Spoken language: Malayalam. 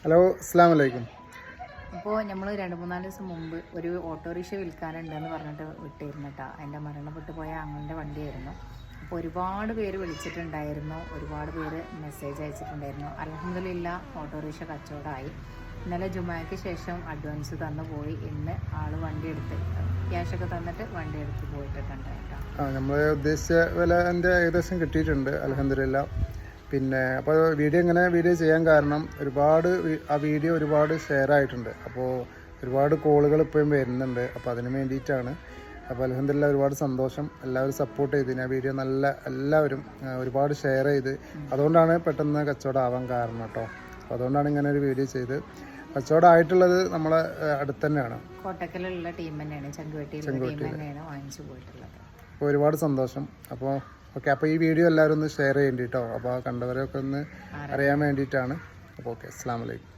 ഹലോ, അസ്സലാമു അലൈക്കും. അപ്പോൾ നമ്മൾ 2-3 ദിവസം മുമ്പ് ഒരു ഓട്ടോറിക്ഷ വിൽക്കാനുണ്ടെന്ന് പറഞ്ഞിട്ട് വിട്ടിരുന്നു കേട്ടോ. എൻ്റെ മരണപ്പെട്ടു പോയ അങ്ങൻ്റെ വണ്ടിയായിരുന്നു. അപ്പോൾ ഒരുപാട് പേര് വിളിച്ചിട്ടുണ്ടായിരുന്നു, ഒരുപാട് പേര് മെസ്സേജ് അയച്ചിട്ടുണ്ടായിരുന്നു. അൽഹംദുലില്ലാ ഓട്ടോറിക്ഷ കച്ചവടമായി. ഇന്നലെ ജുമായ്ക്ക് ശേഷം അഡ്വാൻസ് തന്നു പോയി. ഇന്ന് ആൾ വണ്ടി എടുത്ത് ക്യാഷൊക്കെ തന്നിട്ട് വണ്ടി എടുത്ത് പോയിട്ടുണ്ട് കേട്ടോ. നമ്മൾ ഉദ്ദേശിച്ച വിലൻ്റെ ഏകദേശം കിട്ടിയിട്ടുണ്ട് അൽഹംദുലില്ലാ. പിന്നെ അപ്പോൾ വീഡിയോ ചെയ്യാൻ കാരണം ആ വീഡിയോ ഒരുപാട് ഷെയർ ആയിട്ടുണ്ട്. അപ്പോൾ ഒരുപാട് കോളുകൾ ഇപ്പോഴും വരുന്നുണ്ട്. അപ്പോൾ അതിന് വേണ്ടിയിട്ടാണ്. അപ്പോൾ അൽഹംദുലില്ലാ ഒരുപാട് സന്തോഷം. എല്ലാവരും സപ്പോർട്ട് ചെയ്തിന്. ആ വീഡിയോ എല്ലാവരും ഒരുപാട് ഷെയർ ചെയ്ത്, അതുകൊണ്ടാണ് പെട്ടെന്ന് കച്ചവടം ആവാൻ കാരണം കേട്ടോ. അപ്പോൾ അതുകൊണ്ടാണ് ഇങ്ങനെ ഒരു വീഡിയോ ചെയ്ത്. കച്ചവടം ആയിട്ടുള്ളത് നമ്മളെ അടുത്ത് തന്നെയാണ്, കോട്ടക്കലുള്ള ടീം തന്നെയാണ്, ചെങ്കുവെട്ടിയിലുള്ള ടീം തന്നെയാണ് വാങ്ങിച്ചു പോയിട്ടുള്ളത്. അപ്പോൾ ഒരുപാട് സന്തോഷം. അപ്പോൾ ഓക്കെ, അപ്പോൾ ഈ വീഡിയോ എല്ലാവരും ഒന്ന് ഷെയർ ചെയ്യേണ്ടി കേട്ടോ. അപ്പോൾ കണ്ടവരൊക്കെ ഒന്ന് അറിയാൻ വേണ്ടിയിട്ടാണ്. അപ്പോൾ ഓക്കെ, അസ്സലാമു അലൈക്കും.